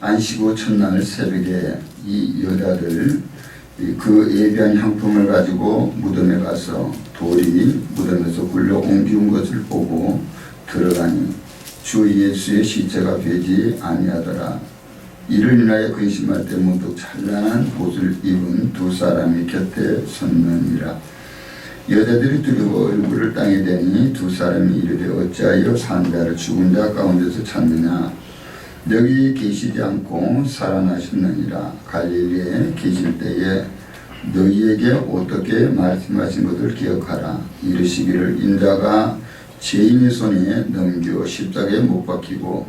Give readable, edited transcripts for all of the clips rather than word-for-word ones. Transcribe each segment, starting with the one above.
안식 후 첫날 새벽에 이 여자들 그 예비한 향품을 가지고 무덤에 가서 돌이 무덤에서 굴려 옮기운 것을 보고 들어가니 주 예수의 시체가 되지 아니하더라. 이를 인하여 근심할 때 문득 찬란한 옷을 입은 두 사람이 곁에 섰느니라. 여자들이 두려워 얼굴을 땅에 대니 두 사람이 이르되 어찌하여 산 자를 죽은 자 가운데서 찾느냐. 여기 계시지 않고 살아나셨느니라. 갈릴리에 계실 때에 너희에게 어떻게 말씀하신 것을 기억하라. 이르시기를 인자가 죄인의 손에 넘겨 십자가에 못 박히고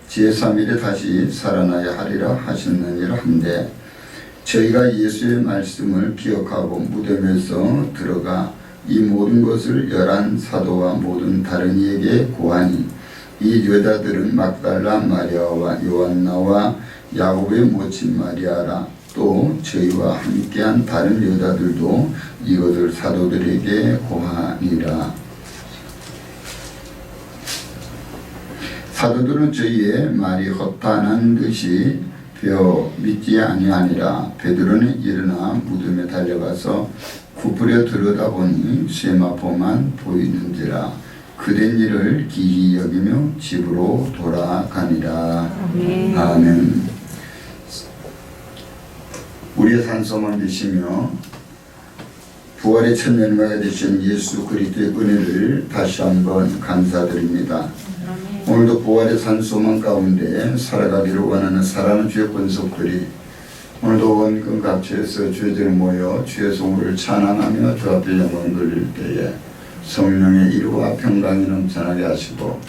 제3일에 다시 살아나야 하리라 하셨느니라 한데 저희가 예수의 말씀을 기억하고 무덤에서 들어가 이 모든 것을 11 사도와 모든 다른 이에게 고하니 이 여자들은 막달라 마리아와 요한나와 야곱의 모친 마리아라. 또 저희와 함께한 다른 여자들도 이것을 사도들에게 고하니라. 사도들은 저희의 말이 허탄한 듯이 되어 믿지 아니하니라. 베드로는 일어나 무덤에 달려가서 굽으려 들여다보니 세마포만 보이는지라. 그된 일을 기이 여기며 집으로 돌아가니라. 아멘. 아멘. 우리의 산소만 되시며 부활의 첫 열매가 되신 예수 그리스도의 은혜를 다시 한번 감사드립니다. 오늘도 부활의 산소망 가운데 살아가기를 원하는 사랑하는 주의 권속들이 오늘도 원근 각처에서 주의들을 모여 주의 성물을 찬양하며 주 앞에 영광 돌릴 때에 성령의 이루와 평강이 넘쳐나게 하시고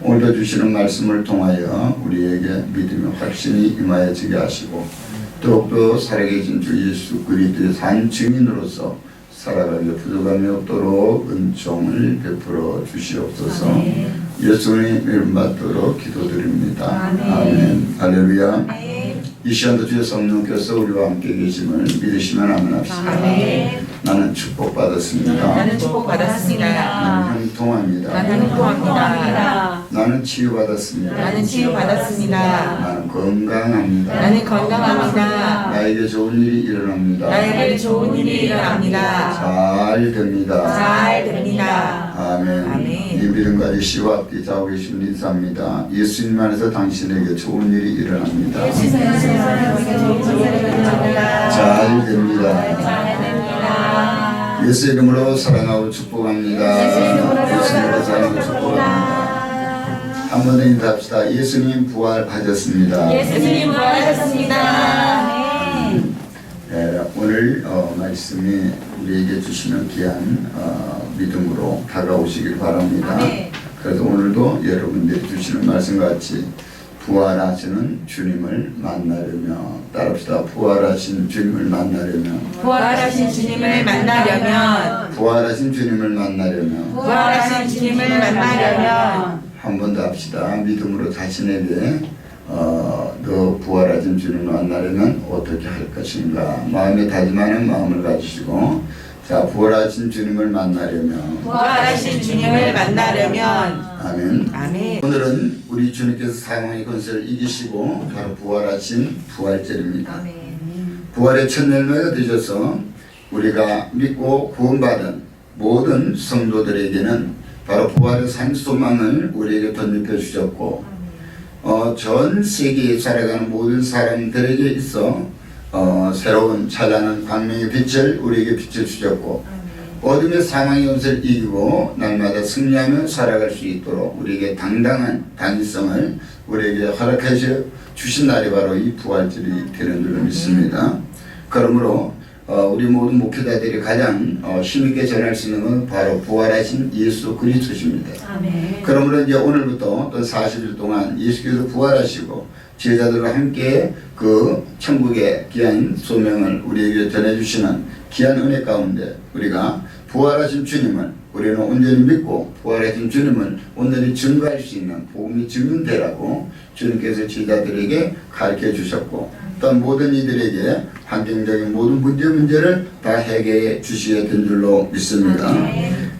오늘도 주시는 말씀을 통하여 우리에게 믿음의 확신이 임하여지게 하시고 더욱더 살아계신 주 예수 그리스도의 산 증인으로서 살아가기에 부족함이 없도록 은총을 베풀어 주시옵소서. 아멘. 예수님 이름 받도록 기도드립니다. 아멘. 아멘. 할렐루야. 아멘. 이 시간도 주의 성령께서 우리와 함께 계심을 믿으시면 아멘합시다. 아멘. 나는 축복받았습니다. 나는 축복받았습니다. 나는 형통합니다. 나는 형통합니다. 나는 치유받았습니다. 나는 치유받았습니다. 나는 건강합니다. 나는 건강합니다. 나에게 좋은 일이 일어납니다. 나에게 좋은 일이 일어납니다. 잘 됩니다. 잘 됩니다. 아멘. 아멘. 이 믿음까지 시와 앞뒤 자고 계신 인사입니다. 예수님 안에서 당신에게 좋은 일이 일어납니다. 잘 됩니다. 예수 이름으로 사랑하고 축복합니다. 예수 이름으로 사랑하고 축복합니다. 한 번 더 인사합시다. 예수님 부활하셨습니다. 예수님 부활하셨습니다. 오늘 말씀이 우리에게 주시는 귀한 믿음으로 다가오시길 바랍니다. 그래서 오늘도 여러분들이 주시는 말씀같이 부활하시는 주님을 만나려면 따라합시다. 부활하신 주님을 만나려면 부활하신 주님을 만나려면 부활하신 주님을 만나려면 부활하신 주님을 만나려면 한 번 더 합시다. 믿음으로 자신에게 너 부활하신 주님을 만나려면 어떻게 할 것인가. 마음에 다짐하는 마음을 가지시고 자 부활하신 주님을 만나려면 부활하신 주님을 만나려면 아멘. 아멘. 오늘은 우리 주님께서 사망의 권세를 이기시고 바로 부활하신 부활절입니다. 아멘. 부활의 첫 열매가 되셔서 우리가 믿고 구원받은 모든 성도들에게는 바로 부활의 산 소망을 우리에게 덧입혀 주셨고 전 세계에 살아가는 모든 사람들에게 있어 새로운 찬란한 광명의 빛을 우리에게 비춰주셨고 어둠의 사망의 권세를 이기고 날마다 승리하며 살아갈 수 있도록 우리에게 당당한 당위성을 우리에게 허락하셔 주신 날이 바로 이 부활절이 되는 줄로 믿습니다. 그러므로 우리 모든 목회자들이 가장 힘있게 전할 수 있는 건 바로 부활하신 예수 그리스도십니다. 아멘. 그러므로 이제 오늘부터 또 40일 동안 예수께서 부활하시고 제자들과 함께 그 천국의 귀한 소명을 우리에게 전해주시는 귀한 은혜 가운데 우리가 부활하신 주님을 우리는 온전히 믿고 부활하신 주님을 온전히 증거할 수 있는 복음이 증명되라고 주님께서 제자들에게 가르쳐 주셨고 또한 모든 이들에게 환경적인 모든 문제를 다 해결해 주시게 된 줄로 믿습니다.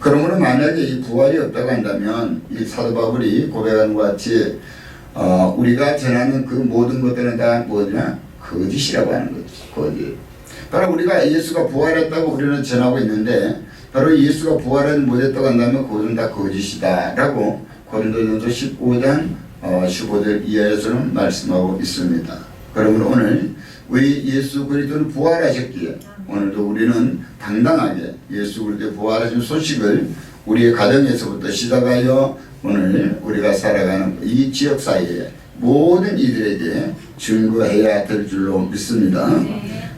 그러므로 만약에 이 부활이 없다고 한다면 이 사도 바울이 고백하는 것 같이 우리가 전하는 그 모든 것들은 다 뭐냐? 거짓이라고 하는 거지. 거짓. 바로 우리가 예수가 부활했다고 우리는 전하고 있는데 바로 예수가 부활을 못했다고 한다면 그것은 다 거짓이다 라고 고린도전서 15장 15절 이하에서는 말씀하고 있습니다. 그러므로 오늘 우리 예수 그리스도는 부활하셨기에 오늘도 우리는 당당하게 예수 그리스도 부활하신 소식을 우리의 가정에서부터 시작하여 오늘 우리가 살아가는 이 지역 사회에 모든 이들에게 증거해야 될 줄로 믿습니다.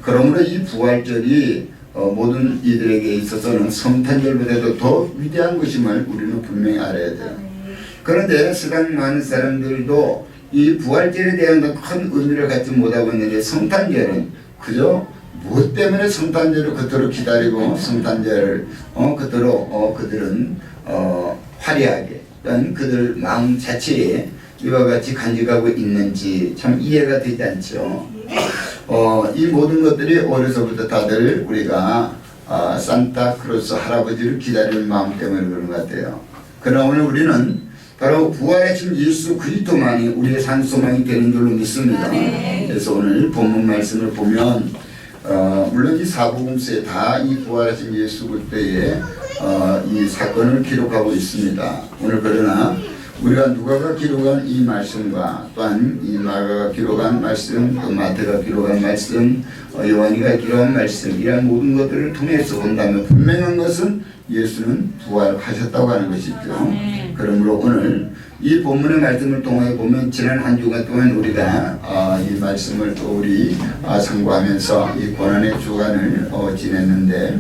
그러므로 이 부활절이 모든 이들에게 있어서는 성탄절보다도 더 위대한 것임을 우리는 분명히 알아야 돼요. 그런데 세상 많은 사람들도 이 부활절에 대한 큰 의미를 갖지 못하고 있는데 성탄절은 그저 무엇 때문에 성탄절을 그토록 기다리고 성탄절을 그토록 그들은 화려하게 또는 그들 마음 자체에 이와 같이 간직하고 있는지 참 이해가 되지 않죠. 이 모든 것들이 어려서부터 다들 우리가 산타크로스 할아버지를 기다리는 마음 때문에 그런 것 같아요. 그러나 오늘 우리는 바로 부활하신 예수 그리스도만이 우리의 산소망이 되는 줄로 믿습니다. 그래서 오늘 본문 말씀을 보면 물론 이 사복음서에 다 이 부활하신 예수 그리스도의 이 사건을 기록하고 있습니다. 오늘 그러나 우리가 누가가 기록한 이 말씀과 또한 이 마가가 기록한 말씀, 또 마태가 기록한 말씀, 요한이가 기록한 말씀, 이런 모든 것들을 통해서 본다면 분명한 것은 예수는 부활하셨다고 하는 것이죠. 그러므로 오늘 이 본문의 말씀을 통해 보면 지난 한 주간 동안 우리가 이 말씀을 또 우리 상고하면서 이 고난의 주간을 지냈는데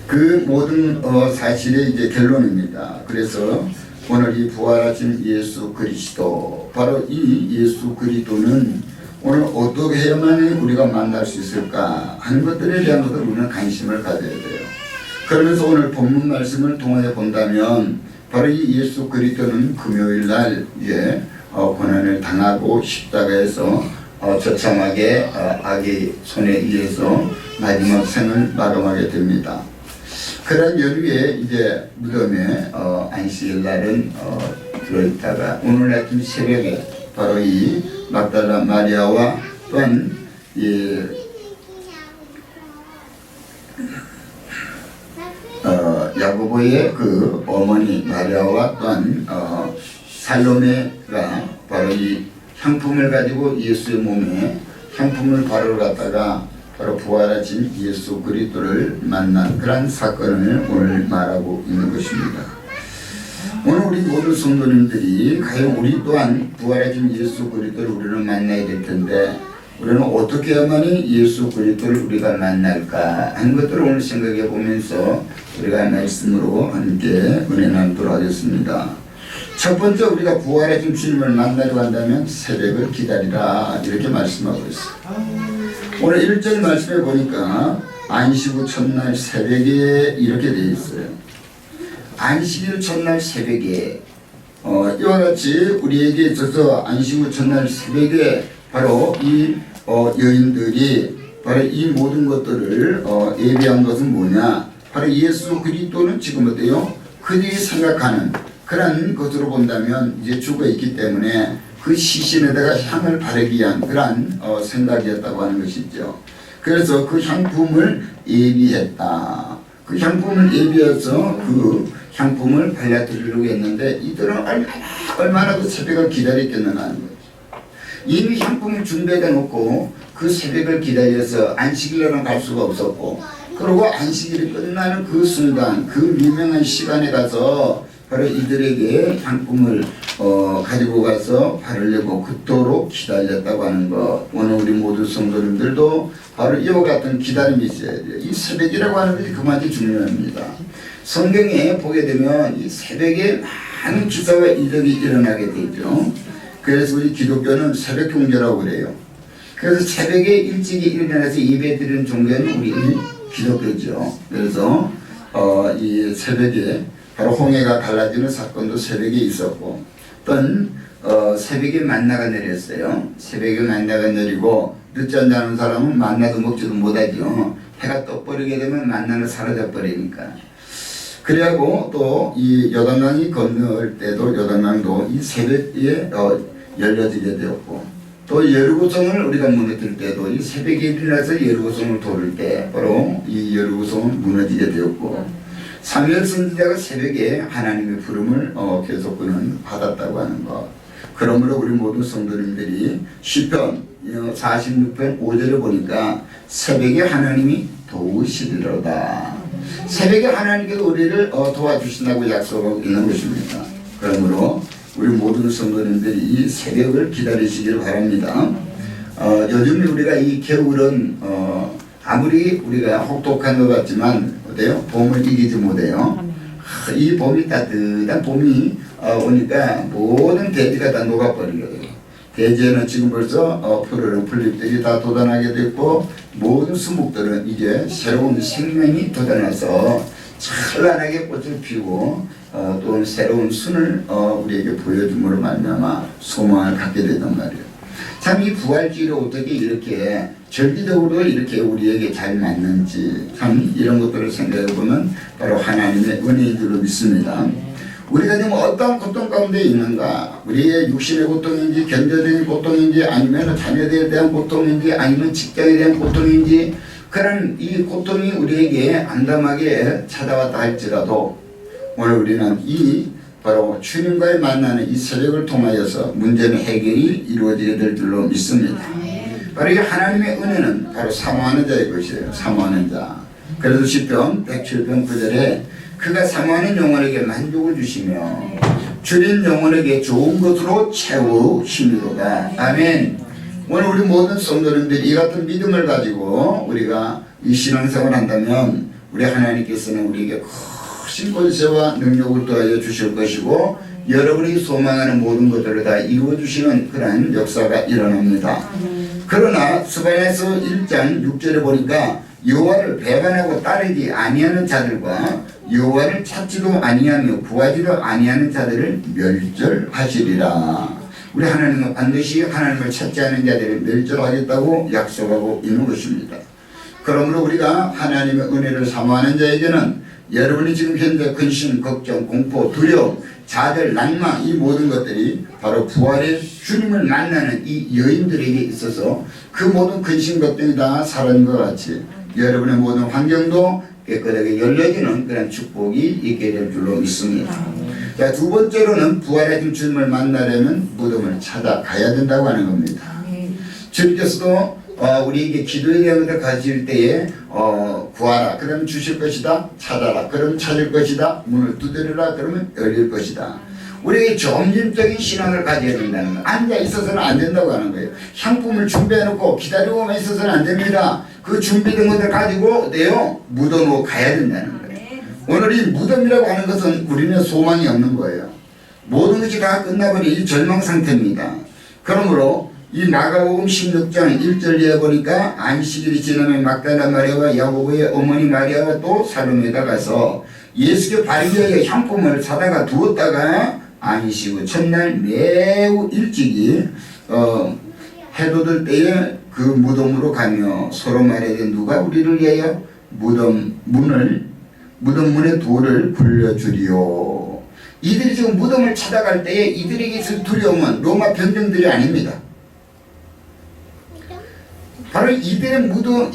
그 모든 사실의 이제 결론입니다. 그래서 오늘 이 부활하신 예수 그리스도, 바로 이 예수 그리스도는 오늘 어떻게 해야만 우리가 만날 수 있을까 하는 것들에 대한 것을 우리는 관심을 가져야 돼요. 그러면서 오늘 본문 말씀을 통해 본다면 바로 이 예수 그리스도는 금요일 날 고난을 당하고 십자가에서 처참하게 악의 손에 의해서 마지막 생을 마감하게 됩니다. 그런 연후에 이제 무덤에 안식일 날은 들어있다가 오늘 아침 새벽에 바로 이 막달라 마리아와 또한 이 야고보의 그 어머니 마리아와 또한 살로메가 바로 이 향품을 가지고 예수의 몸에 향품을 바르러 갔다가 바로 부활하신 예수 그리스도를 만난 그런 사건을 오늘 말하고 있는 것입니다. 오늘 우리 모든 성도님들이 과연 우리 또한 부활하신 예수 그리스도를 우리는 만나야 될 텐데 우리는 어떻게 해야만이 예수 그리스도를 우리가 만날까 하는 것들을 오늘 생각해 보면서 우리가 말씀으로 함께 은혜 나누도록 하겠습니다. 첫 번째 우리가 부활하신 주님을 만나려고 한다면 새벽을 기다리라 이렇게 말씀하고 있어요. 오늘 1절 말씀에 보니까 안식 후 첫날 새벽에 이렇게 되어 있어요. 안식일 첫날 새벽에 이와 같이 우리에게 있어서 안식 후 첫날 새벽에 바로 이 여인들이 바로 이 모든 것들을 예비한 것은 뭐냐? 바로 예수 그리스도는 지금 어때요? 그들이 생각하는 그런 것으로 본다면 이제 죽어 있기 때문에 그 시신에다가 향을 바르기 위한 그러한 생각이었다고 하는 것이죠. 그래서 그 향품을 예비했다. 그 향품을 예비해서 그 향품을 발라드리려고 했는데 이들은 얼마나 그 새벽을 기다렸겠느냐 하는 거죠. 이미 향품을 준비해 놓고 그 새벽을 기다려서 안식일에는 갈 수가 없었고 그리고 안식일이 끝나는 그 순간 그 유명한 시간에 가서 바로 이들에게 향품을 가지고 가서 바르려고 그토록 기다렸다고 하는 것. 오늘 우리 모든 성도님들도 바로 이와 같은 기다림이 있어야 돼요. 이 새벽이라고 하는 것이 그만이 중요합니다. 성경에 보게 되면 이 새벽에 많은 기사와 이적이 일어나게 되죠. 그래서 우리 기독교는 새벽 종교라고 그래요. 그래서 새벽에 일찍이 일어나서 예배 드리는 종교는 우리 기독교죠. 그래서 이 새벽에 바로 홍해가 갈라지는 사건도 새벽에 있었고 또는 새벽에 만나가 내렸어요. 새벽에 만나가 내리고 늦지 않는 사람은 만나도 먹지도 못하죠. 해가 떠버리게 되면 만나는 사라져 버리니까. 그래고 또 이 요단강이 건널 때도 요단강도 이 새벽에 열려지게 되었고, 또 여리고성을 우리가 무너뜨릴 때도 이 새벽에 일어나서 여리고성을 도를 때 바로 이 여리고성은 무너지게 되었고, 사무엘 선지자가 새벽에 하나님의 부름을 계속 그는 받았다고 하는 것. 그러므로 우리 모든 성도님들이 시편 46편 5절에 보니까 새벽에 하나님이 도우시리로다. 새벽에 하나님께서 우리를 도와주신다고 약속하고 있는 것입니다. 그러므로 우리 모든 성도님들이 이 새벽을 기다리시기를 바랍니다. 요즘 우리가 이 겨울은 아무리 우리가 혹독한 것 같지만 어때요? 봄을 이기지 못해요. 이 봄이 따뜻한 봄이 오니까 모든 대지가 다 녹아버리거든요. 대지에는 지금 벌써 푸르른 풀잎들이 다 돋아나게 됐고, 모든 수목들은 이제 새로운 생명이 돋아나서 찬란하게 꽃을 피우고 또 새로운 순을 우리에게 보여줌으로 말미암아 소망을 갖게 되단 말이에요. 참 이 부활주의를 어떻게 이렇게 절기적으로 이렇게 우리에게 잘 맞는지 참 이런 것들을 생각해 보면 바로 하나님의 은혜인 줄로 믿습니다. 우리가 지금 어떤 고통 가운데 있는가, 우리의 육신의 고통인지 경제적인 고통인지 아니면 자녀들에 대한 고통인지 아니면 직장에 대한 고통인지, 그런 이 고통이 우리에게 암담하게 찾아왔다 할지라도 오늘 우리는 이 바로 주님과의 만나는 이 새벽을 통하여서 문제는 해결이 이루어지게 될 줄로 믿습니다. 바로 이 하나님의 은혜는 바로 사모하는 자의 것이에요. 사모하는 자. 그래서 시편 107편 9절에 그가 사모하는 영혼에게 만족을 주시며 줄인 영혼에게 좋은 것으로 채우시미로다. 아멘. 오늘 우리 모든 성도님들이 이 같은 믿음을 가지고 우리가 이 신앙생활을 한다면 우리 하나님께서는 우리에게 크신 권세와 능력을 더하여 주실 것이고, 여러분이 소망하는 모든 것들을 다 이루어주시는 그런 역사가 일어납니다. 그러나 스바냐서 1장 6절에 보니까 여호와를 배반하고 따르지 아니하는 자들과 여호와를 찾지도 아니하며 구하지도 아니하는 자들을 멸절하시리라. 우리 하나님은 반드시 하나님을 찾지 않은 자들을 멸절하겠다고 약속하고 있는 것입니다. 그러므로 우리가 하나님의 은혜를 사모하는 자에게는 여러분이 지금 현재 근심, 걱정, 공포, 두려움, 좌절, 낭만, 이 모든 것들이 바로 부활의 주님을 만나는 이 여인들에게 있어서 그 모든 근심, 걱정이 다 사라진 것 같이 여러분의 모든 환경도 깨끗하게 열려지는 그런 축복이 있게 될 줄로 믿습니다. 자, 두 번째로는 부활의 주님을 만나려면 무덤을 찾아가야 된다고 하는 겁니다. 주님께서도 우리에게 기도에 대한 것을 가질 때에 구하라 그러면 주실 것이다, 찾아라 그러면 찾을 것이다, 문을 두드려라 그러면 열릴 것이다. 우리에게 점진적인 신앙을 가져야 된다는 거예요. 앉아 있어서는 안 된다고 하는 거예요. 향품을 준비해놓고 기다리고만 있어서는 안 됩니다. 그 준비된 것을 가지고 무덤으로 가야 된다는 거예요. 오늘 이 무덤이라고 하는 것은 우리는 소망이 없는 거예요. 모든 것이 다 끝나버린 이 절망 상태입니다. 그러므로 이 마가복음 16장 1절에 보니까 안식일이 지나면 막달라 마리아와 야고보의 어머니 마리아가 또 살로메다 가서 예수께 바르게 향품을 사다가 두었다가 안식 후 첫날 매우 일찍이 해돋을 때에 그 무덤으로 가며 서로 말하되 누가 우리를 위하여 무덤 문에 돌을 굴려주리요. 이들이 지금 무덤을 찾아갈 때에 이들에게 있을 두려움은 로마 병정들이 아닙니다. 바로 이들의 무덤,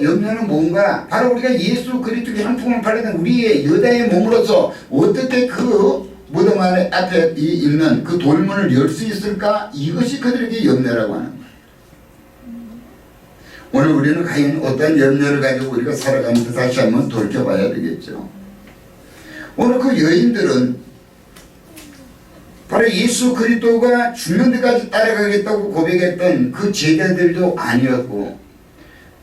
염려는 뭔가, 바로 우리가 예수 그리스도의 향품을 팔려는 우리의 여자의 몸으로서 어떻게 그 무덤 안에 앞에 있는 그 돌문을 열 수 있을까? 이것이 그들에게 염려라고 하는 거예요. 오늘 우리는 과연 어떤 염려를 가지고 우리가 살아가면서 다시 한번 돌켜봐야 되겠죠. 오늘 그 여인들은 바로 예수 그리스도가 죽는 데까지 따라가겠다고 고백했던 그 제자들도 아니었고,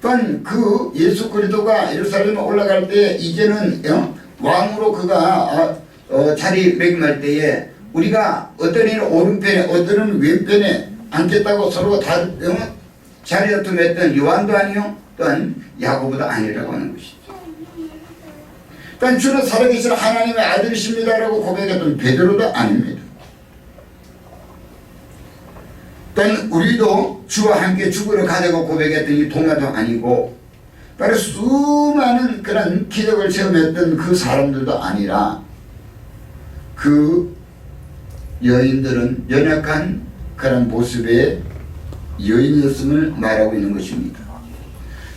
또한 그 예수 그리스도가 예루살렘에 올라갈 때 이제는 왕으로 그가 자리매김할 때에 우리가 어떤 이는 오른편에 어떤 이는 왼편에 앉겠다고 서로 다 자리에 두었던 요한도 아니요, 또한 야고보도 아니라고 하는 것이죠. 또한 주는 살아계신 하나님의 아들이십니다라고 고백했던 베드로도 아닙니다. 또한 우리도 주와 함께 죽으러 가자고 고백했던 이 도마도 아니고, 바로 수많은 그런 기적을 체험했던 그 사람들도 아니라 그 여인들은 연약한 그런 모습의 여인이었음을 말하고 있는 것입니다.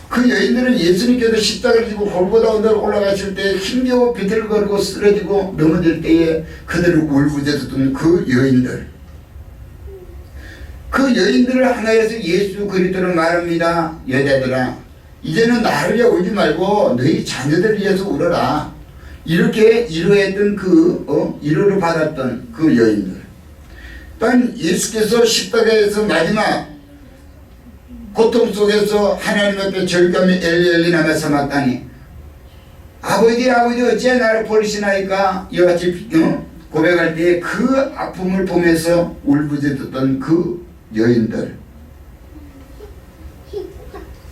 그 여인들은 예수님께서 십자가를 지고 골고다 언덕으로 올라가실 때 힘겨워 비틀거리고 쓰러지고 넘어질 때에 그들을 울부짖었던 그 여인들, 그 여인들을 향하여서 예수 그리스도를 말합니다. 여자들아, 이제는 나를 위해 울지 말고 너희 자녀들을 위해서 울어라. 이렇게 위로했던 위로를 받았던 그 여인들. 또한 예수께서 십자가에서 마지막 고통 속에서 하나님 앞에 절감이 엘리 나며 삼았다니, 아버지 어찌 나를 버리시나이까 이와 같이 고백할 때 그 아픔을 보면서 울부짖었던 그 여인들,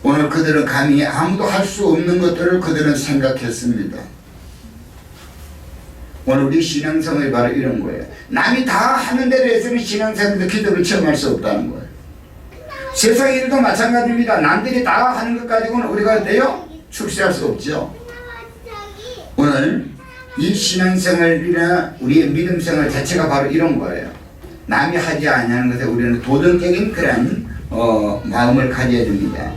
오늘 그들은 감히 아무도 할 수 없는 것들을 그들은 생각했습니다. 오늘 우리 신앙생활이 바로 이런 거예요. 남이 다 하는 대로 해서는 신앙생활에서 기도를 체험할 수 없다는 거예요. 세상 일도 마찬가지입니다. 남들이 다 하는 것 가지고는 우리가 어때요? 출세할 수 없죠. 오늘 이 신앙생활이나 우리의 믿음생활 자체가 바로 이런 거예요. 남이 하지 않냐는 것에 우리는 도덕적인 그런 마음을 가져야 됩니다.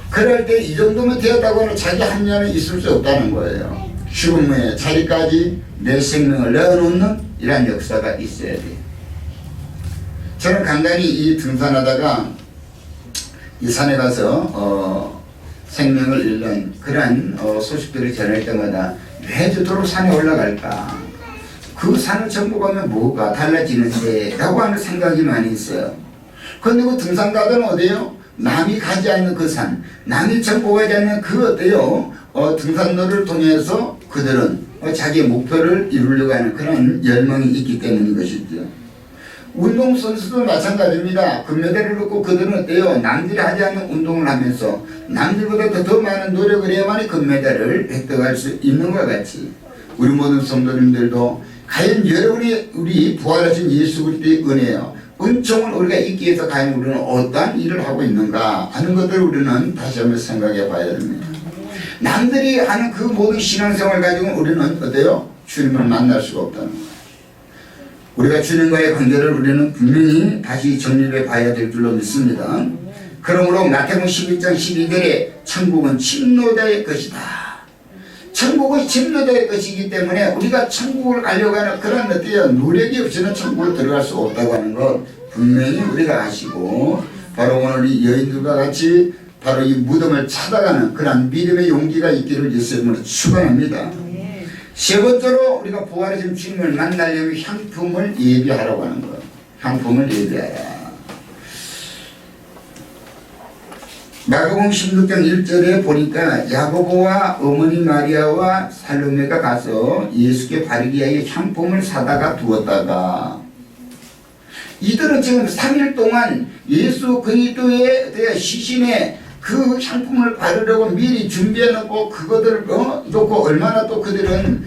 그럴 때 이 정도면 되었다고 하면 자기 합리화는 있을 수 없다는 거예요. 죽음 후에 자리까지 내 생명을 내어놓는 이러한 역사가 있어야 돼요. 저는 간간히 이 등산하다가 이 산에 가서 생명을 잃는 그러한 소식들을 전할 때마다 왜 저토록 산에 올라갈까? 그 산을 전부 가면 뭐가 달라지는데? 라고 하는 생각이 많이 있어요. 그런데 그 등산가들은 어때요? 남이 가지 않는 그 산, 남이 전부 가지 않는 그 어때요? 등산로를 통해서 그들은 자기의 목표를 이루려고 하는 그런 열망이 있기 때문인 것이죠. 운동선수도 마찬가지입니다. 금메달을 얻고 그들은 어때요? 남들이 하지 않는 운동을 하면서 남들보다 더 많은 노력을 해야만이 금메달을 획득할 수 있는 것 같이, 우리 모든 성도님들도 과연 여러분이 우리 부활하신 예수 그리스도의 은혜요, 은총을 우리가 잊기 위해서 과연 우리는 어떠한 일을 하고 있는가 하는 것들을 우리는 다시 한번 생각해 봐야 됩니다. 남들이 하는 그 모든 신앙생활 가지고 우리는 어때요? 주님을 만날 수가 없다는 거예요. 우리가 주님과의 관계를 우리는 분명히 다시 정립해 봐야 될 줄로 믿습니다. 그러므로 마태복음 11장 12절에 천국은 침노자의 것이다. 천국은 침노자의 것이기 때문에 우리가 천국을 가려고 하는 그런 어때요? 노력이 없이는 천국을 들어갈 수 없다고 하는 것 분명히 우리가 아시고, 바로 오늘 이 여인들과 같이 바로 이 무덤을 찾아가는 그런 믿음의 용기가 있기를 예수님으로 축원합니다. 세 번째로 우리가 부활하신 주님을 만나려면 향품을 예비하라고 하는 거예요. 향품을 예비하라. 마가복음 16장 1절에 보니까 야고보와 어머니 마리아와 살로메가 가서 예수께 바르기 위하여 향품을 사다가 두었다가, 이들은 지금 3일 동안 예수 그리스도의 시신에 그 향품을 바르려고 미리 준비해 놓고 그것들을 놓고 얼마나 또 그들은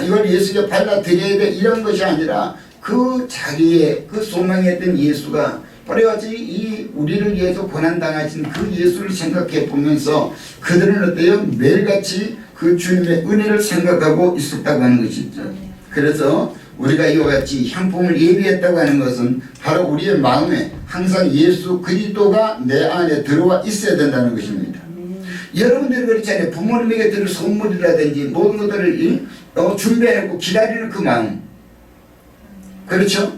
이걸 예수께 발라 드려야 돼 이런 것이 아니라 그 자기의 그 소망했던 예수가 바로 같이 이 우리를 위해서 고난당하신 그 예수를 생각해 보면서 그들은 어때요? 매일같이 그 주님의 은혜를 생각하고 있었다고 하는 것이죠. 그래서 우리가 이와 같이 향품을 예비했다고 하는 것은 바로 우리의 마음에 항상 예수 그리스도가 내 안에 들어와 있어야 된다는 것입니다. 여러분들이 그렇잖아요. 부모님에게 드릴 선물이라든지 모든 것들을 준비해놓고 기다리는 그 마음, 그렇죠?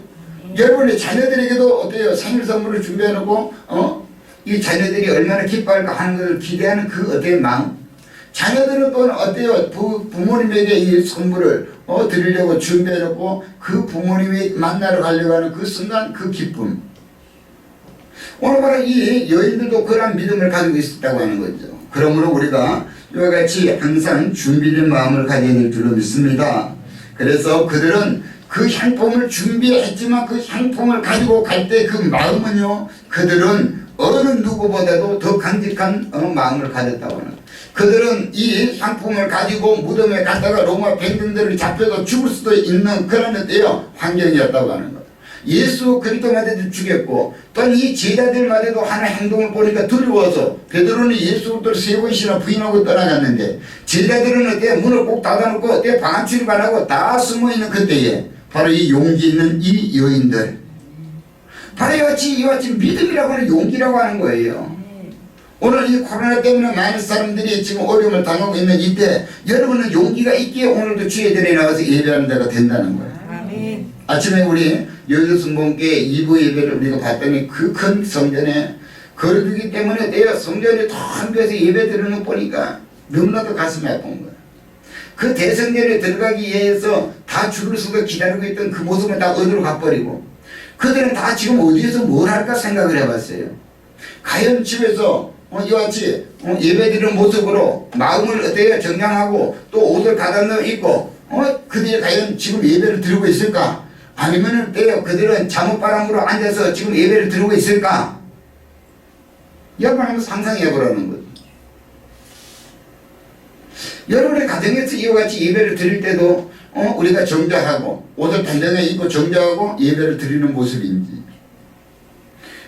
여러분의 자녀들에게도 어때요? 생일 선물을 준비해놓고 이 자녀들이 얼마나 기뻐할까 하는 것을 기대하는 그 어때요? 마음. 자녀들은 또 어때요? 부모님에게 이 선물을 드리려고 준비해놓고 그 부모님이 만나러 가려고 하는 그 순간 그 기쁨. 오늘 바로 이 여인들도 그런 믿음을 가지고 있었다고 하는 거죠. 그러므로 우리가 이와 같이 항상 준비된 마음을 가져야 될 줄로 믿습니다. 그래서 그들은 그 향품을 준비했지만 그 향품을 가지고 갈 때 그 마음은요, 그들은 어느 누구보다도 더 강직한 마음을 가졌다고 하는 거예요. 그들은 이 향품을 가지고 무덤에 갔다가 로마 백성들을 잡혀서 죽을 수도 있는 그런 어때요? 환경이었다고 하는 거예요. 예수 그리스도마저도 죽였고 또 이 제자들마저도 하는 행동을 보니까 두려워서 베드로는 예수를 3번씩이나 부인하고 떠나갔는데, 제자들은 어때? 문을 꼭 닫아놓고 어때? 방안 출입 안 하고 다 숨어있는 그때에 바로 이 용기 있는 이 여인들, 바로 이와 같이 믿음이라고 하는 용기라고 하는 거예요. 오늘 이 코로나 때문에 많은 사람들이 지금 어려움을 당하고 있는 이때 여러분은 용기가 있기에 오늘도 주의 전에 나와서 예배하는 자가 된다는 거예요. 아멘. 아침에 우리 여주승봉교회 2부 예배를 우리가 봤더니 그 큰 성전에 거리두기 때문에 내가 성전에 텅 비어서 예배 드리는 거 보니까 너무나도 가슴이 아픈 거예요. 그 대성전에 들어가기 위해서 다 줄을 서고 기다리고 있던 그 모습은 다 어디로 가버리고 그들은 다 지금 어디에서 뭘 할까 생각을 해봤어요. 과연 집에서 이와 같이 예배드리는 모습으로 마음을 어때요? 정장하고 또 옷을 가다듬어 입고 그들이 과연 지금 예배를 드리고 있을까? 아니면 어때요? 그들은 잠옷바람으로 앉아서 지금 예배를 드리고 있을까? 여러분 한번 상상해보라는 거죠. 여러분의 가정에서 이와 같이 예배를 드릴 때도 우리가 정자하고 옷을 단정하게 입고 정자하고 예배를 드리는 모습인지,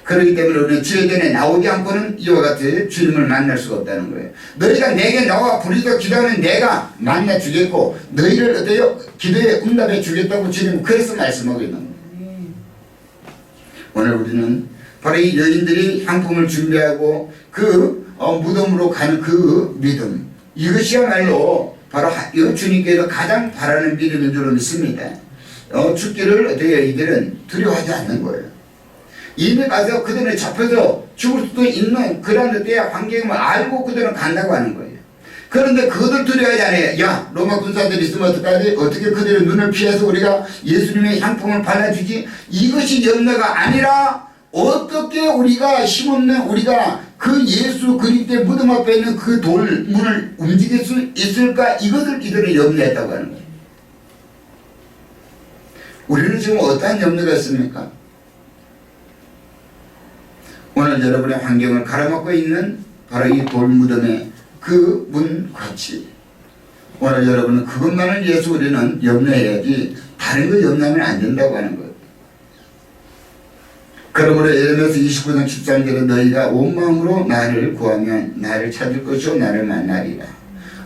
그렇기 때문에 우리는 주의 전에 나오지 않고는 이와 같이 주님을 만날 수가 없다는 거예요. 너희가 내게 나와 부르짖어 기도하면 내가 만나 주겠고 너희를 어때요? 기도에 응답해 주겠다고 주님은 그래서 말씀하고 있는 거예요. 오늘 우리는 바로 이 여인들이 향품을 준비하고 그 무덤으로 가는 그 믿음, 이것이야말로 바로 주님께서 가장 바라는 믿음인 줄 믿습니다. 죽기를 어때요? 이들은 두려워하지 않는 거예요. 이미 가서 그들은 잡혀서 죽을 수도 있는 그런 때의 환경을 알고 그들은 간다고 하는 거예요. 그런데 그들 두려워하지 않아요. 야, 로마 군사들이 있으면 어떡하지? 어떻게 그들의 눈을 피해서 우리가 예수님의 향품을 발라주지? 이것이 염려가 아니라 어떻게 우리가 힘없는 우리가 그 예수 그리스도의 무덤 앞에 있는 그 돌문을 움직일 수 있을까? 이것을 이들은 염려했다고 하는 거예요. 우리는 지금 어떠한 염려가 있습니까? 오늘 여러분의 환경을 가로막고 있는 바로 이 돌무덤의 그 문같이 오늘 여러분은 그것만을 위해서 우리는 염려해야지 다른 거 염려하면 안 된다고 하는 거예요. 그러므로 예레미야서 29장 13절에 너희가 온 마음으로 나를 구하면 나를 찾을 것이요 나를 만나리라.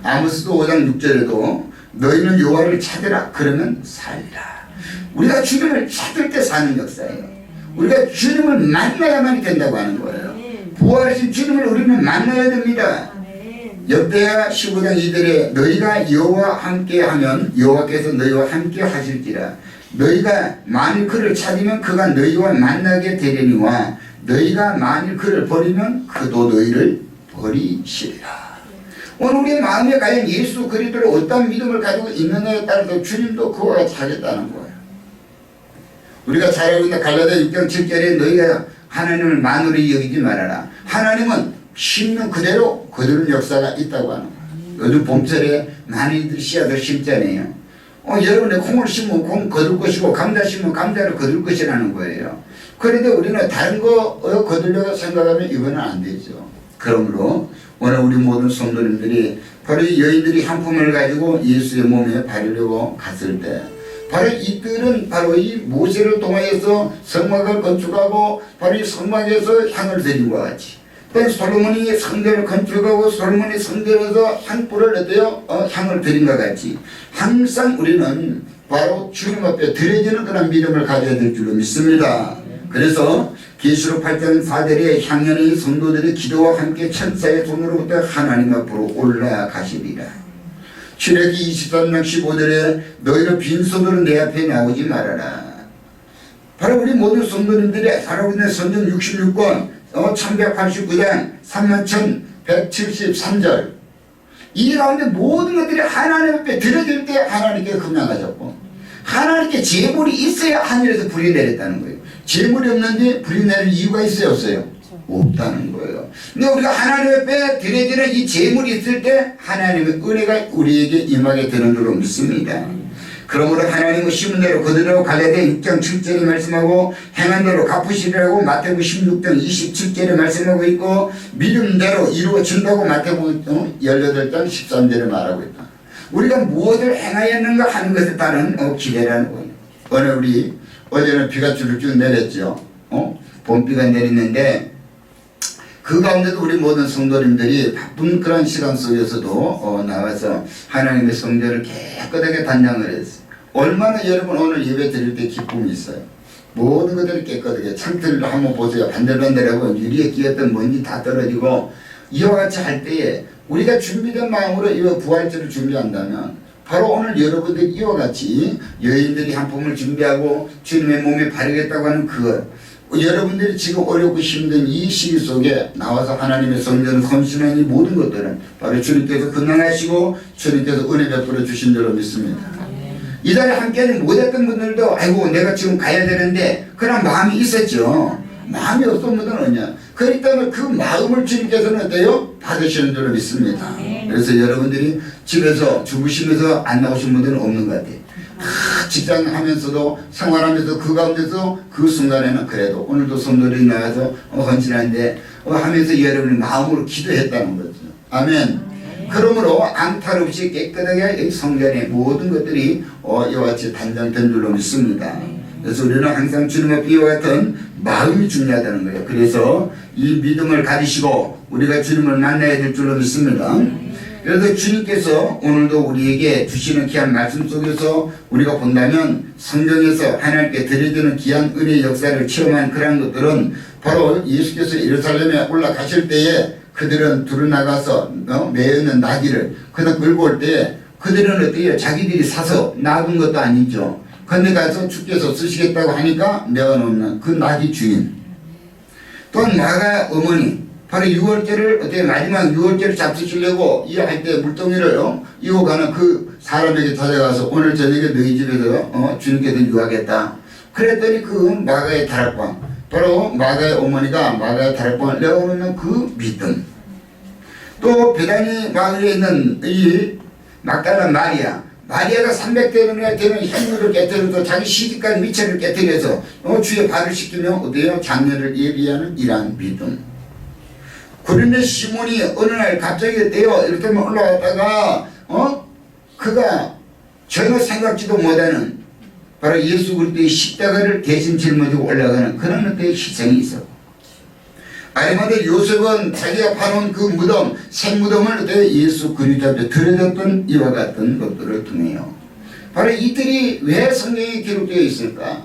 아모스도 5장 6절에도 너희는 여호와를 찾으라 그러면 살리라. 우리가 주님을 찾을 때 사는 역사예요. 우리가 주님을 만나야만 된다고 하는 거예요. 부활하신 주님을 우리는 만나야 됩니다. 역대하 15장 2절에 너희가 여호와 함께하면 여호와께서 너희와 함께 하실지라. 너희가 만일 그를 찾으면 그가 너희와 만나게 되려니와 너희가 만일 그를 버리면 그도 너희를 버리시리라. 오늘 우리의 마음에 과연 예수 그리스도를 어떤 믿음을 가지고 있느냐에 따라서 주님도 그와 같이 하겠다는 거예요. 우리가 잘 알고 있는 갈라디아 6장 7절에 너희가 하나님을 만으로 여기지 말아라. 하나님은 심는 그대로 거두는 역사가 있다고 하는 거예요. 요즘 봄철에 많은 이들이 씨앗을 심잖아요. 여러분의 콩을 심으면 콩 거둘 것이고 감자 심으면 감자를 거둘 것이라는 거예요. 그런데 우리는 다른 거 거두려고 생각하면 이거는 안 되죠. 그러므로 오늘 우리 모든 성도님들이 바로 이 여인들이 향품을 가지고 예수의 몸에 바르려고 갔을 때 바로 이들은 바로 이 모세를 통하여서 성막을 건축하고 바로 이 성막에서 향을 드린 것 같이 또 솔로몬이 성전을 건축하고 솔로몬이 성전에서 한 뿔을 어때요? 향을 드린 것 같이 항상 우리는 바로 주님 앞에 드려지는 그런 믿음을 가져야 될 줄로 믿습니다. 그래서 계시록 8장 4절에 향연의 성도들의 기도와 함께 천사의 손으로부터 하나님 앞으로 올라가시리라. 출애기 23장 15절에 너희는 빈손으로 내 앞에 나오지 말아라. 바로 우리 모든 성도님들이 살아오고 있는 성경 66권 1189장 31,173절 이 가운데 모든 것들이 하나님 앞에 드려질 때 하나님께 금양하셨고 하나님께 제물이 있어야 하늘에서 불이 내렸다는 거예요. 제물이 없는데 불이 내릴 이유가 있어요? 없어요? 없다는 거예요. 근데 우리가 하나님 앞에 드려지는 이 제물이 있을 때 하나님의 은혜가 우리에게 임하게 되는 줄로 믿습니다. 그러므로 하나님은 심은 대로 거두라고 갈라디아 6장 7절에 말씀하고 행한 대로 갚으시리라고 마태복음 16장 27절에 말씀하고 있고 믿음대로 이루어진다고 마태복음 18장 13절에 말하고 있다. 우리가 무엇을 행하였는가 하는 것에 따른 기대라는 거예요. 오늘 우리 어제는 비가 주룩주룩 내렸죠. 봄비가 내리는데 그 가운데도 우리 모든 성도님들이 바쁜 그런 시간 속에서도 나와서 하나님의 성전을 깨끗하게 단장을 했어요. 얼마나 여러분 오늘 예배 드릴 때 기쁨이 있어요. 모든 것들이 깨끗하게 창틀을 한번 보세요. 반들반들하고 유리에 끼었던 먼지 다 떨어지고 이와 같이 할 때에 우리가 준비된 마음으로 이 부활절을 준비한다면 바로 오늘 여러분들이 이와 같이 여인들이 한 품을 준비하고 주님의 몸에 바르겠다고 하는 그것, 여러분들이 지금 어렵고 힘든 이 시기 속에 나와서 하나님의 성전을 헌신한 이 모든 것들은 바로 주님께서 건강하시고 주님께서 은혜 베풀어 주신 줄로 믿습니다. 이 자리에 함께하지 못했던 분들도 아이고 내가 지금 가야 되는데 그런 마음이 있었죠. 마음이 없던 분들은 어냐. 그렇기 때문에 그 마음을 주님께서는 어때요? 받으시는 줄로 믿습니다. 그래서 여러분들이 집에서 주무시면서 안 나오신 분들은 없는 것 같아요. 직장 하면서도 생활하면서 그 가운데서 그 순간에는 그래도 오늘도 성도들이 나와서 헌신하는데 하면서 여러분이 마음으로 기도했다는 거죠. 아멘. 그러므로 앙탈 없이 깨끗하게 이 성전의 모든 것들이 이와 같이 단장된 줄로 믿습니다. 그래서 우리는 항상 주님 앞에 이와 같은 마음이 중요하다는 거예요. 그래서 이 믿음을 가지시고 우리가 주님을 만나야 될 줄로 믿습니다. 그래서 주님께서 오늘도 우리에게 주시는 귀한 말씀 속에서 우리가 본다면 성경에서 하나님께 드려지는 귀한 은혜의 역사를 체험한 그런 것들은 바로 예수께서 예루살렘에 올라가실 때에 그들은 두루 나가서 매어있는 나귀를 그들 끌고 올 때에 그들은 어때요? 자기들이 사서 놔둔 것도 아니죠. 근데 가서 주께서 쓰시겠다고 하니까 메어놓는 그 나귀 주인, 또한 마가 어머니, 바로 6월절을 어떻게 마지막 6월절을 잡수시려고 이 할 때 물동이를 이어가는 그 사람에게 찾아가서 오늘 저녁에 너희 집에서 주님께서 유하겠다. 그랬더니 그 마가의 다락방, 바로 마가의 어머니가 마가의 다락방을 내어놓는 그 믿음. 또 베다니 마을에 있는 이 막달라 마리아가 300대나 되는 향유를 깨뜨려서 자기 시집간 미체를 깨뜨려서 주의 발을 씻기며 어때요? 장례를 예비하는 이러한 믿음. 그런데 시몬이 어느 날 갑자기 어때요? 이렇게 올라갔다가 그가 전혀 생각지도 못하는 바로 예수 그리스도의 십자가를 대신 짊어지고 올라가는 그런 어떤 희생이 있었고, 아리마대 요셉은 자기가 파놓은 그 무덤, 생무덤을 어때 예수 그리스도 앞에 들여졌던 이와 같은 것들을 통해요. 바로 이들이 왜 성경에 기록되어 있을까?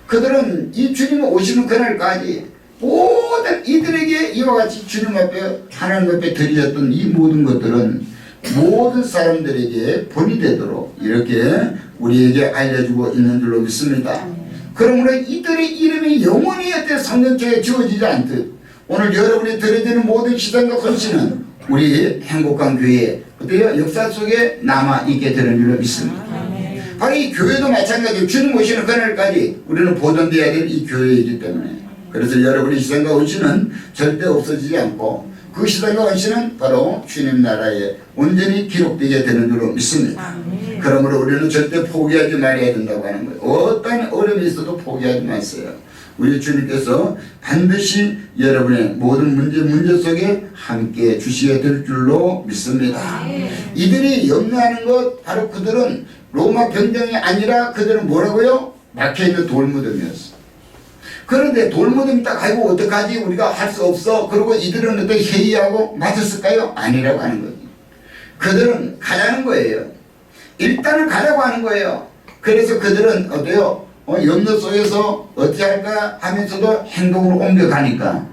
그들은 이 주님 오시는 그날까지 모든 이들에게 이와 같이 주님 앞에 하나님 앞에 드려졌던 이 모든 것들은 모든 사람들에게 본이 되도록 이렇게 우리에게 알려주고 있는 줄로 믿습니다. 그러므로 이들의 이름이 영원히 어떤 성경책에 지워지지 않듯 오늘 여러분이 드려지는 모든 희생과 헌신은 우리 행복한 교회 어때요? 역사 속에 남아있게 되는 줄로 믿습니다. 바로 이 교회도 마찬가지로 주님 오시는 그날까지 우리는 보존되어야 될 이 교회이기 때문에, 그래서 여러분의 희생과 헌신은 절대 없어지지 않고 그 희생과 헌신은 바로 주님 나라에 온전히 기록되게 되는 줄로 믿습니다. 그러므로 우리는 절대 포기하지 말아야 된다고 하는 거예요. 어떤 어려움이 있어도 포기하지 마세요. 우리 주님께서 반드시 여러분의 모든 문제 속에 함께 주시게 될 줄로 믿습니다. 이들이 염려하는 것, 바로 그들은 로마 병정이 아니라 그들은 뭐라고요? 막혀있는 돌무덤이었어. 그런데 돌무덤이 딱 아이고 어떡하지, 우리가 할 수 없어. 그리고 이들은 어떻게 회의하고 맞았을까요? 아니라고 하는 거죠. 그들은 가자는 거예요. 일단은 가자고 하는 거예요. 그래서 그들은 어때요? 염려 속에서 어떻게 할까 하면서도 행동으로 옮겨가니까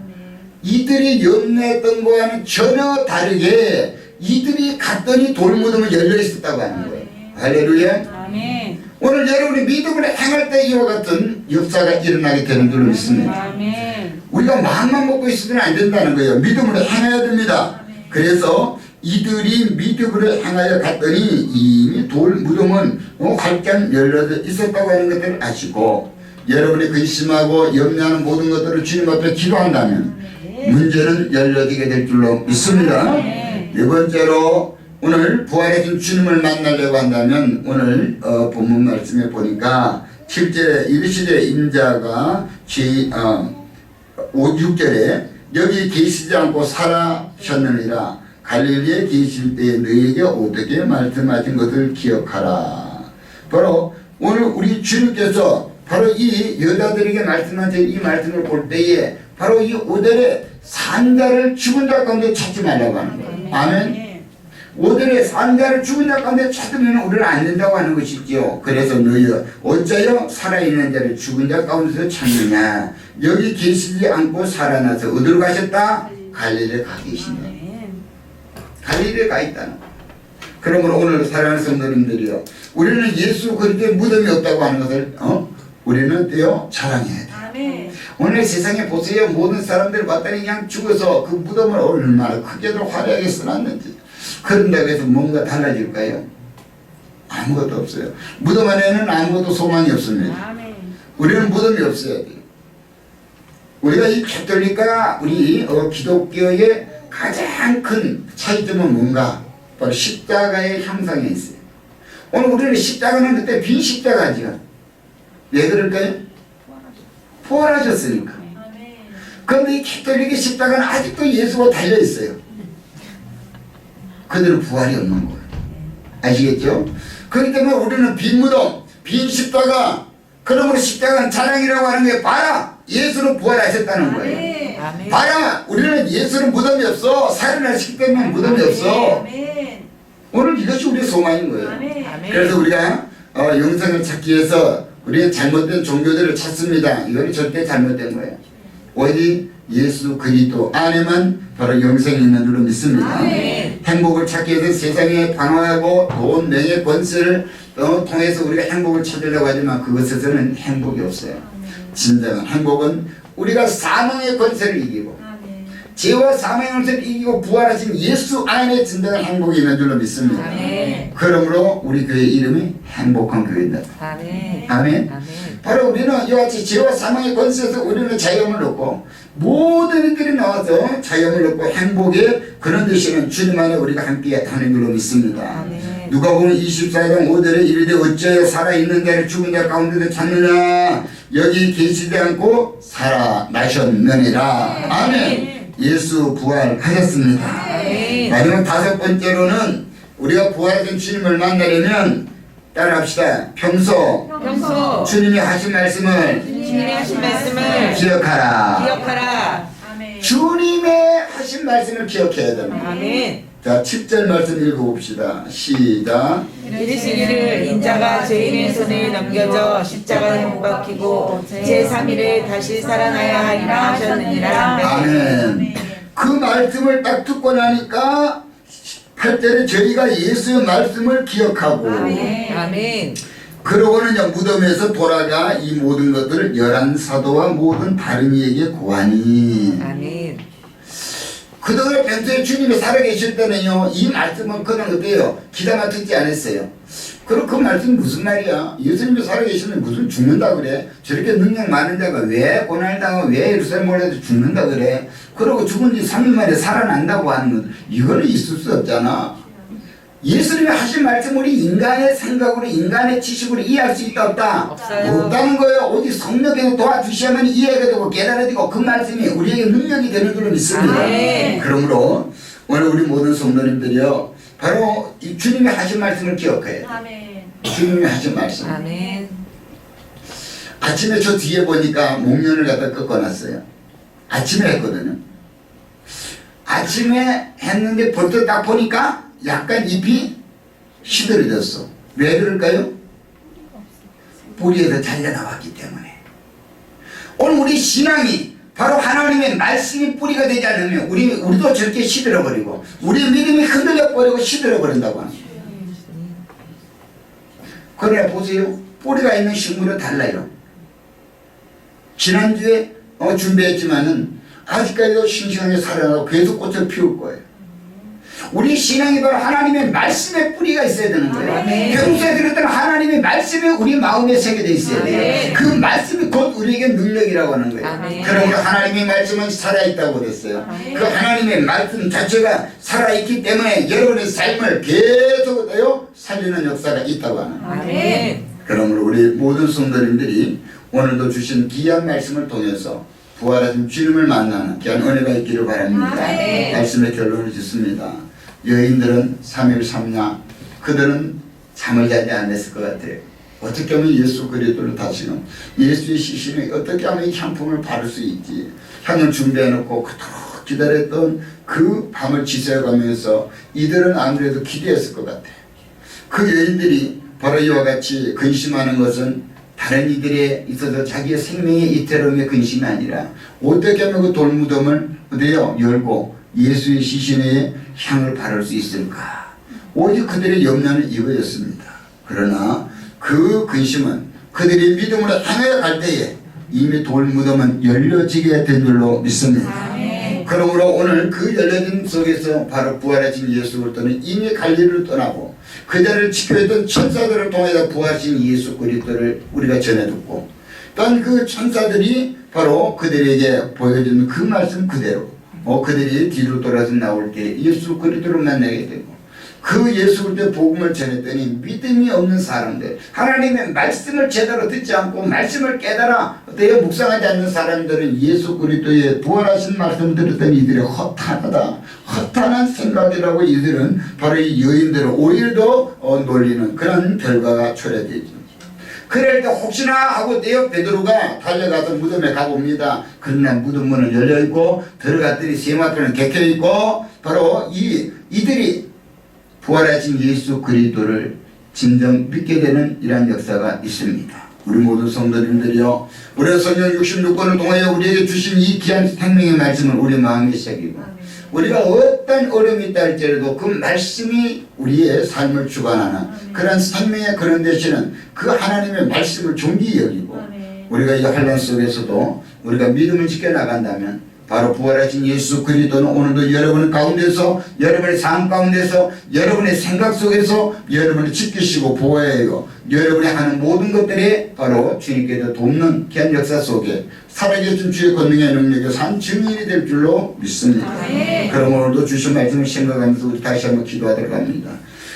이들이 염려했던 거와는 전혀 다르게 이들이 갔더니 돌무덤은 열려 있었다고 하는 거예요. 할렐루야. 아멘. 오늘 여러분이 믿음을 행할 때 이와 같은 역사가 일어나게 되는 줄로 믿습니다. 아멘. 우리가 마음만 먹고 있으면 안 된다는 거예요. 믿음으로 행해야 됩니다. 그래서 이들이 믿음으로 행하여 갔더니 이미 돌 무덤은 활짝 열려져 있었다고 하는 것들을 아시고, 여러분이 근심하고 염려하는 모든 것들을 주님 앞에 기도한다면 문제는 열려지게 될 줄로 믿습니다. 네 번째로 오늘 부활하신 주님을 만나려고 한다면 오늘 본문 말씀에 보니까 7절에 이르시되 인자가 6절에 여기 계시지 않고 살아셨느니라. 갈릴리에 계실 때 너희에게 어떻게 말씀하신 것을 기억하라. 바로 오늘 우리 주님께서 바로 이 여자들에게 말씀하신 이 말씀을 볼 때에 바로 이 오절에 산 자를 죽은 자 가운데 찾지 말라고 하는 거예요. 아멘. 5절에 사는 자를 죽은 자 가운데 찾으면 우리는 안 된다고 하는 것이지요. 그래서 너희여 어찌하여 살아있는 자를 죽은 자 가운데서 찾느냐. 여기 계시지 않고 살아나서 어디로 가셨다? 갈릴리에 가 계시네. 갈릴리에 가 있다는. 그러므로 오늘 사랑하는 성도님들이요, 우리는 예수 그리스도의 무덤이 없다고 하는 것을 우리는 자랑해야 돼. 오늘 세상에 보세요. 모든 사람들 봤더니 그냥 죽어서 그 무덤을 얼마나 크게도 화려하게 써놨는지. 그런다고 해서 뭔가 달라질까요? 아무것도 없어요. 무덤 안에는 아무것도 소망이 없습니다. 우리는 무덤이 없어야 돼요. 우리가 이 가톨릭과 우리 기독교의 가장 큰 차이점은 뭔가? 바로 십자가의 형상에 있어요. 오늘 우리는 십자가는 그때 빈 십자가지요. 왜 그럴까요? 부활하셨으니까. 그런데 이 가톨릭의 십자가는 아직도 예수가 달려있어요. 그대로 부활이 없는 거예요. 아시겠죠? 그렇기 때문에 우리는 빈 무덤, 빈 십자가, 그러므로 십자가는 자랑이라고 하는 게 봐라! 예수는 부활하셨다는 거예요. 아멘. 봐라! 우리는 예수는 무덤이 없어. 살아나시기 때문에 무덤이 없어. 오늘 이것이 우리의 소망인 거예요. 아멘. 그래서 우리가 영생을 찾기 위해서 우리의 잘못된 종교들을 찾습니다. 이거는 절대 잘못된 거예요. 오직 예수 그리스도 안에만 바로 영생이 있는 줄로 믿습니다. 아멘. 행복을 찾기 위해서 세상에 방황하고 돈, 명예, 권세를 통해서 우리가 행복을 찾으려고 하지만 그것에서는 행복이 없어요. 진정한 행복은 우리가 사망의 권세를 이기고 죄와 사망의 권세를 이기고 부활하신 예수 안에 진정한 행복이 있는 줄로 믿습니다. 아멘. 그러므로 우리 교회 이름이 행복한 교회입니다. 아멘. 아멘. 바로 우리는 이와 같이 죄와 사망의 권세에서 우리는 자유함을 얻고 모든 이들이 나와서 자유함을 얻고 행복에 그런 되시는 주님 안에 우리가 함께 하는 줄로 믿습니다. 아멘. 누가복음 24장 5절에 이르되 어찌하여 살아있는 자를 죽은 자 가운데서 찾느냐. 여기 계시지 않고 살아나셨느니라. 아멘. 예수 부활하셨습니다. 아멘. 마지막 다섯 번째로는 우리가 부활하신 주님을 만나려면 따라합시다. 평소 주님이 하신 말씀을 주님이 하신 말씀을 기억하라. 기억하라. 주님의 하신 말씀을 기억해야 됩니다. 아멘. 자, 7절 말씀 읽어봅시다. 시작. 이르시기를 인자가 죄인의 손에 넘겨져 십자가에 못 박히고 제3일에 다시 살아나야 하리라 하셨느니라. 아멘. 그 말씀을 딱 듣고 나니까 8절에 저희가 예수의 말씀을 기억하고 아멘. 그러고는 이제 무덤에서 돌아가 이 모든 것들을 열한 사도와 모든 다른 이에게 고하니. 아멘. 그동안 평소에 주님이 살아계실 때는요, 이 말씀은 그냥 어때요? 기다만 듣지 않았어요. 그럼 그 말씀이 무슨 말이야? 예수님이 살아계시면 무슨 죽는다 그래? 저렇게 능력 많은 자가 왜 고난당하고 왜 예루살렘 올라서 죽는다 그래? 그러고 죽은 지 3일 만에 살아난다고 하는 건 이거는 있을 수 없잖아. 예수님이 하신 말씀 우리 인간의 생각으로 인간의 지식으로 이해할 수 있다 없다? 없어요. 없다는 거예요. 오직 성령께서 도와주시면 이해가 되고 깨달아지고 그 말씀이 우리에게 능력이 되는 줄로 믿습니다. 아멘. 그러므로 오늘 우리 모든 성도님들이요, 바로 이 주님이 하신 말씀을 기억해요. 주님이 하신 말씀. 아멘. 아침에 저 뒤에 보니까 목련을 갖다 꺾어놨어요. 아침에 했거든요. 아침에 했는데 벌써 딱 보니까 약간 잎이 시들어졌어. 왜 그럴까요? 뿌리에서 잘려 나왔기 때문에. 오늘 우리 신앙이 바로 하나님의 말씀이 뿌리가 되지 않으면 우리도 저렇게 시들어버리고 우리의 믿음이 흔들려버리고 시들어버린다고 하는 거예요. 그러나 보세요. 뿌리가 있는 식물은 달라요. 지난주에 준비했지만은 아직까지도 싱싱하게 살아나고 계속 꽃을 피울 거예요. 우리 신앙이 바로 하나님의 말씀의 뿌리가 있어야 되는 거예요. 아멘. 평소에 들었던 하나님의 말씀이 우리 마음에 새겨져 있어야 돼요. 아멘. 그 말씀이 곧 우리에게 능력이라고 하는 거예요. 아멘. 그러므로 하나님의 말씀은 살아있다고 그랬어요. 그 하나님의 말씀 자체가 살아있기 때문에 여러분의 삶을 계속 살리는 역사가 있다고 하는 거예요. 아멘. 그러므로 우리 모든 성도님들이 오늘도 주신 귀한 말씀을 통해서 부활하신 주님을 만나는 귀한 은혜가 있기를 바랍니다. 아멘. 말씀의 결론을 짓습니다. 여인들은 3일 3야 그들은 잠을 자지 않았을 것 같아요. 어떻게 하면 예수 그리스도를 다시는 예수의 시신에 어떻게 하면 이 향품을 바를 수 있지? 향을 준비해놓고 그토록 기다렸던 그 밤을 지새가면서 이들은 아무래도 기대했을 것 같아. 그 여인들이 바로 이와 같이 근심하는 것은 다른 이들에 있어서 자기의 생명의 이태로움의 근심이 아니라 어떻게 하면 그 돌무덤을 어디요? 열고 예수의 시신의 향을 바를 수 있을까? 오직 그들의 염려는 이거였습니다. 그러나 그 근심은 그들이 믿음으로 향해 갈 때에 이미 돌무덤은 열려지게 된 줄로 믿습니다. 그러므로 오늘 그 열려진 속에서 바로 부활하신 예수 그리스도는 이미 갈릴리를 떠나고 그 자리를 지켜있던 천사들을 통해서 부활하신 예수 그리스도를 우리가 전해 듣고 또한 그 천사들이 바로 그들에게 보여주는 그 말씀 그대로 그들이 뒤로 돌아서 나올 때 예수 그리스도를 만나게 되고 그 예수 그리스도의 복음을 전했더니 믿음이 없는 사람들, 하나님의 말씀을 제대로 듣지 않고 말씀을 깨달아 어때요? 묵상하지 않는 사람들은 예수 그리스도의 부활하신 말씀을 들었더니 이들이 허탄한 생각이라고 이들은 바로 이 여인들을 오히려 더 놀리는 그런 결과가 초래되죠. 그럴 때 혹시나 하고 떼어 베드로가 달려가서 무덤에 가봅니다. 그러나 무덤 문은 열려있고 들어갔더니 세마포는 객혀있고 바로 이들이 부활하신 예수 그리스도를 진정 믿게 되는 이러한 역사가 있습니다. 우리 모든 성도님들이요, 우리가 성경 66권을 통하여 우리에게 주신 이 귀한 생명의 말씀을 우리 마음에 새기고 우리가 어떤 어려움이 있다 할지라도 그 말씀이 우리의 삶을 주관하는 그런 생명의 그런 되시는 그 하나님의 말씀을 존귀히 여기고 우리가 이 환난 속에서도 우리가 믿음을 지켜나간다면 바로 부활하신 예수 그리스도는 오늘도 여러분 가운데서 여러분의 삶 가운데서 여러분의 생각 속에서 여러분을 지키시고 보호해요. 여러분이 하는 모든 것들이 바로 주님께서 돕는 귀한 역사 속에 살아계신 주의 권능의 능력의 산 증인이 될 줄로 믿습니다. 그럼 오늘도 주신 말씀을 생각하면서 우리 다시 한번 기도하도록 합니다.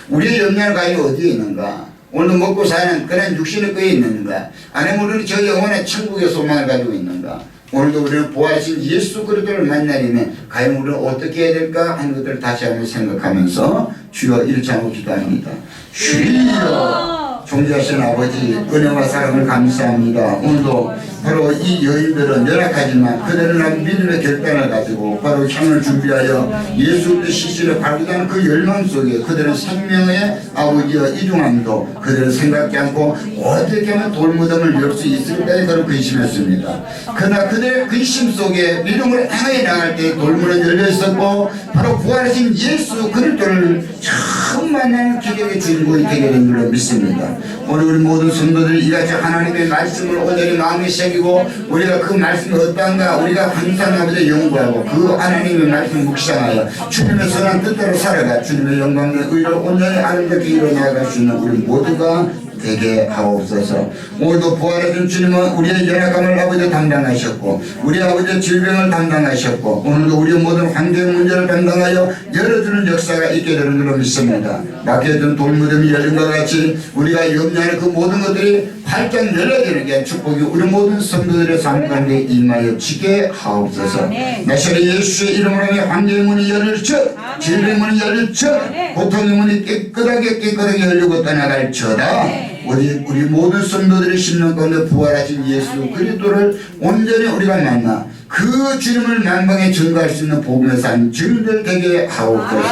우리의 염려는 과연 어디에 있는가? 오늘도 먹고 사는 그런 육신의 끄에 있는가? 아니면 우리는 저 영혼의 천국의 소망을 가지고 있는가? 오늘도 우리는 부활하신 예수 그리스도를 만나려면 과연 우리는 어떻게 해야 될까 하는 것들을 다시 한번 생각하면서 주여 이렇게 한번 기도합니다. 주여 존귀하신 아버지 은혜와 사랑을 감사합니다. 오늘도 바로 이 여인들은 연약하지만 그들은 믿음의 결단을 가지고 바로 향을 준비하여 예수의 시신을 발견하는 그 열망 속에 그들은 생명의 아버지와 이중함도 그들은 생각지 않고 어떻게 하면 돌무덤을 열 수 있을까에 그런 근심했습니다. 그러나 그들의 근심 속에 믿음을 향해 나갈 때 돌문은 열려 있었고 바로 부활하신 예수 그리스도를 처음 만나는 기적의 주인공이 되게 된 줄로 믿습니다. 오늘 우리 모든 성도들이 이같이 하나님의 말씀을 온전히 마음에 새기고 우리가 그 말씀이 어떠한가 우리가 항상 아버지 연구하고 그 하나님의 말씀 묵상하여 주님의 선한 뜻대로 살아가 주님의 영광의 의를 온전히 아름답게 이뤄나갈 수 있는 우리 모두가 되게 하옵소서. 오늘도 부활하신 주님은 우리의 연약함을 아버지 담당하셨고 우리 아버지의 질병을 담당하셨고 오늘도 우리의 모든 환경 문제를 담당하여 열어주는 역사가 있게 되는 줄로 믿습니다. 막혀있던 돌무덤이 열린 것 같이 우리가 염려하는 그 모든 것들이 활짝 열려지는 게 축복이 우리 모든 성도들의 삶 가운데 임하여 지게 하옵소서. 나시렛 예수의 이름으로 환경의 문이 열릴지어다 질병의 문이 열릴지어다 고통의 문이 깨끗하게 열리고 떠나갈지어다. 우리 모든 성도들의 심령 가운데 부활하신 예수 그리스도를 온전히 우리가 만나 그 주님을 만방에 증거할 수 있는 복음의 삶 증인들 되게 하옵소서.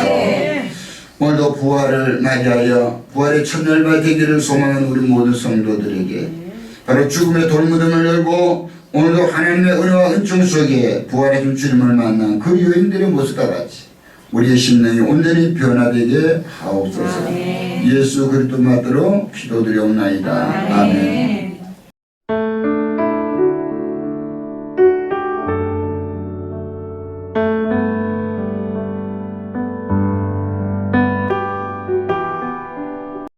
오늘도 부활을 맞이하여 부활의 첫 열매 되기를 소망하는 우리 모든 성도들에게 바로 죽음의 돌무덤을 열고 오늘도 하나님의 은혜와 은총 속에 부활하신 주님을 만난 그 여인들의 모습과 같이 우리의 심령이 온전히 변화되게 하옵소서. 예수 그리스도 받들어 기도드리옵나이다. 아멘.